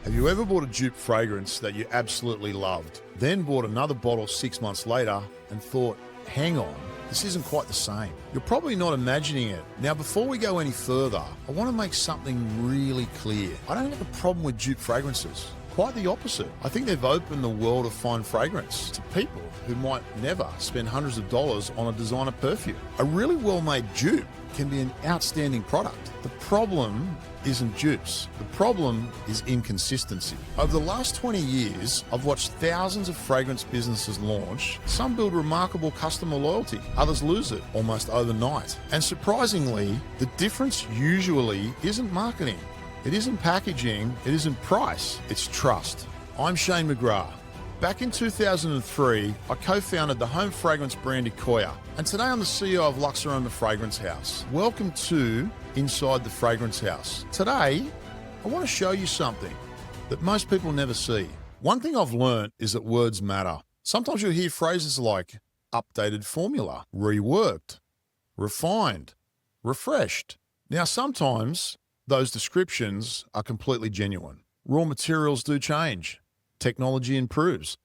Have you ever bought a dupe fragrance that you absolutely loved, then bought another bottle 6 months later and thought, hang on, this isn't quite the same? You're probably not imagining it. Now, before we go any further, I want to make something really clear. I don't have a problem with dupe fragrances. Quite the opposite. I think they've opened the world of fine fragrance to people who might never spend hundreds of dollars on a designer perfume. A really well-made dupe can be an outstanding product. The problem isn't dupes. The problem is inconsistency. Over the last 20 years, I've watched thousands of fragrance businesses launch. Some build remarkable customer loyalty, others lose it almost overnight. And surprisingly, the difference usually isn't marketing. It isn't packaging, it isn't price, it's trust. I'm Shane McGrath. Back in 2003, I co-founded the home fragrance brand Ecoya, and today I'm the CEO of Luxaroma Fragrance House. Welcome to Inside the Fragrance House. Today, I want to show you something that most people never see. One thing I've learned is that words matter. Sometimes you'll hear phrases like updated formula, reworked, refined, refreshed. Now, sometimes those descriptions are completely genuine. Raw materials do change. Technology improves.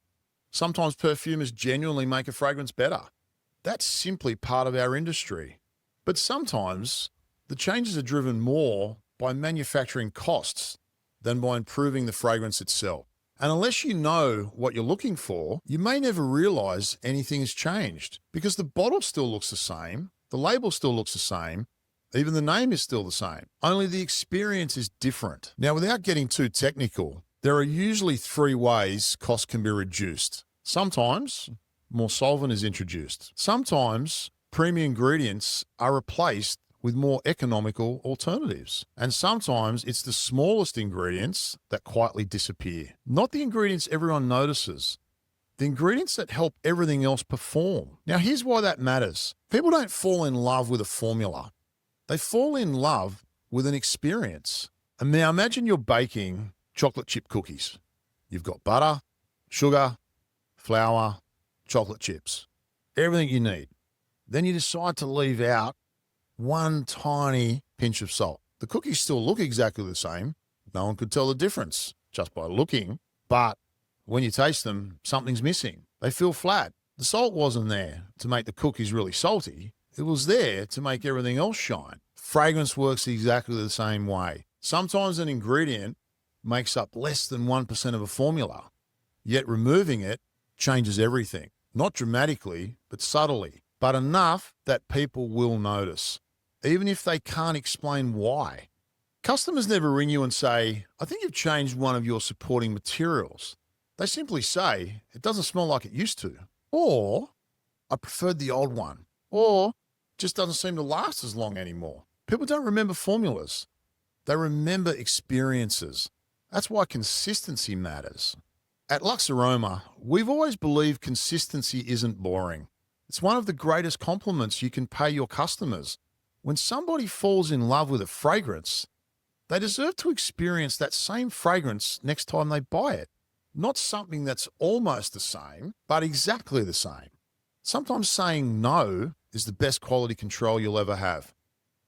Sometimes perfumers genuinely make a fragrance better. That's simply part of our industry. But sometimes the changes are driven more by manufacturing costs than by improving the fragrance itself. And unless you know what you're looking for, you may never realize anything has changed because the bottle still looks the same, the label still looks the same, even the name is still the same, only the experience is different. Now, without getting too technical, there are usually three ways cost can be reduced. Sometimes more solvent is introduced. Sometimes premium ingredients are replaced with more economical alternatives. And sometimes it's the smallest ingredients that quietly disappear. Not the ingredients everyone notices, the ingredients that help everything else perform. Now, here's why that matters. People don't fall in love with a formula. They fall in love with an experience. And now imagine you're baking chocolate chip cookies. You've got butter, sugar, flour, chocolate chips, everything you need. Then you decide to leave out one tiny pinch of salt. The cookies still look exactly the same. No one could tell the difference just by looking. But when you taste them, something's missing. They feel flat. The salt wasn't there to make the cookies really salty. It was there to make everything else shine. Fragrance works exactly the same way. Sometimes an ingredient makes up less than 1% of a formula, yet removing it changes everything. Not dramatically, but subtly, but enough that people will notice, even if they can't explain why. Customers never ring you and say, I think you've changed one of your supporting materials. They simply say, it doesn't smell like it used to. Or, I preferred the old one. Or, just doesn't seem to last as long anymore. People don't remember formulas. They remember experiences. That's why consistency matters. At Luxaroma, we've always believed consistency isn't boring. It's one of the greatest compliments you can pay your customers. When somebody falls in love with a fragrance, they deserve to experience that same fragrance next time they buy it. Not something that's almost the same, but exactly the same. Sometimes saying no is the best quality control you'll ever have.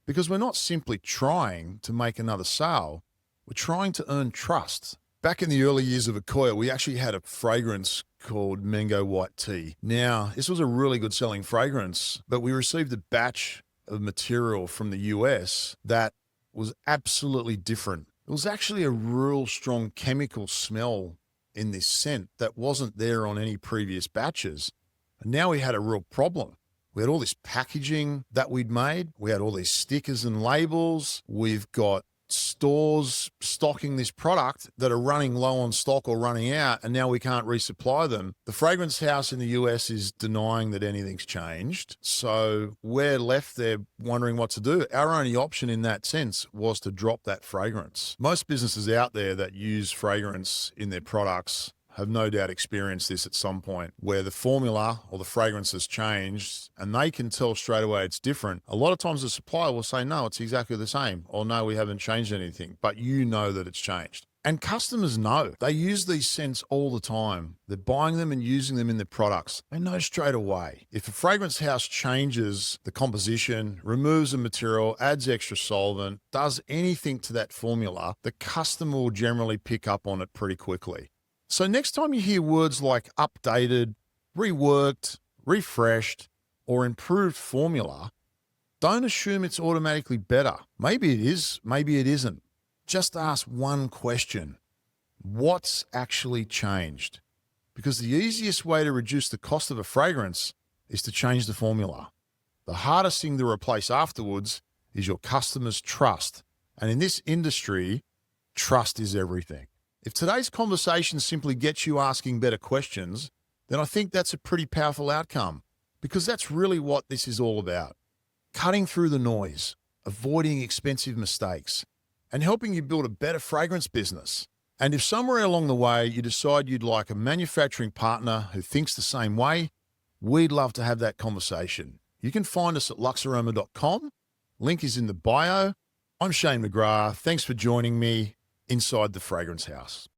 Because we're not simply trying to make another sale, we're trying to earn trust. Back in the early years of Ecoya, we actually had a fragrance called Mango White Tea. Now, this was a really good selling fragrance, but we received a batch of material from the US that was absolutely different. It was actually a real strong chemical smell in this scent that wasn't there on any previous batches. And now we had a real problem. We had all this packaging that we'd made. We had all these stickers and labels. We've got stores stocking this product that are running low on stock or running out, and now we can't resupply them. The fragrance house in the US is denying that anything's changed. So we're left there wondering what to do. Our only option in that sense was to drop that fragrance. Most businesses out there that use fragrance in their products have no doubt experienced this at some point where the formula or the fragrance has changed and they can tell straight away it's different. A lot of times the supplier will say, no, it's exactly the same, or no, we haven't changed anything, but you know that it's changed. And customers know. They use these scents all the time. They're buying them and using them in their products. They know straight away. If a fragrance house changes the composition, removes a material, adds extra solvent, does anything to that formula, the customer will generally pick up on it pretty quickly. So next time you hear words like updated, reworked, refreshed, or improved formula, don't assume it's automatically better. Maybe it is, maybe it isn't. Just ask one question. What's actually changed? Because the easiest way to reduce the cost of a fragrance is to change the formula. The hardest thing to replace afterwards is your customer's trust. And in this industry, trust is everything. If today's conversation simply gets you asking better questions, then I think that's a pretty powerful outcome, because that's really what this is all about. Cutting through the noise, avoiding expensive mistakes, and helping you build a better fragrance business. And if somewhere along the way you decide you'd like a manufacturing partner who thinks the same way, we'd love to have that conversation. You can find us at luxaroma.com. Link is in the bio. I'm Shane McGrath. Thanks for joining me inside the Fragrance House.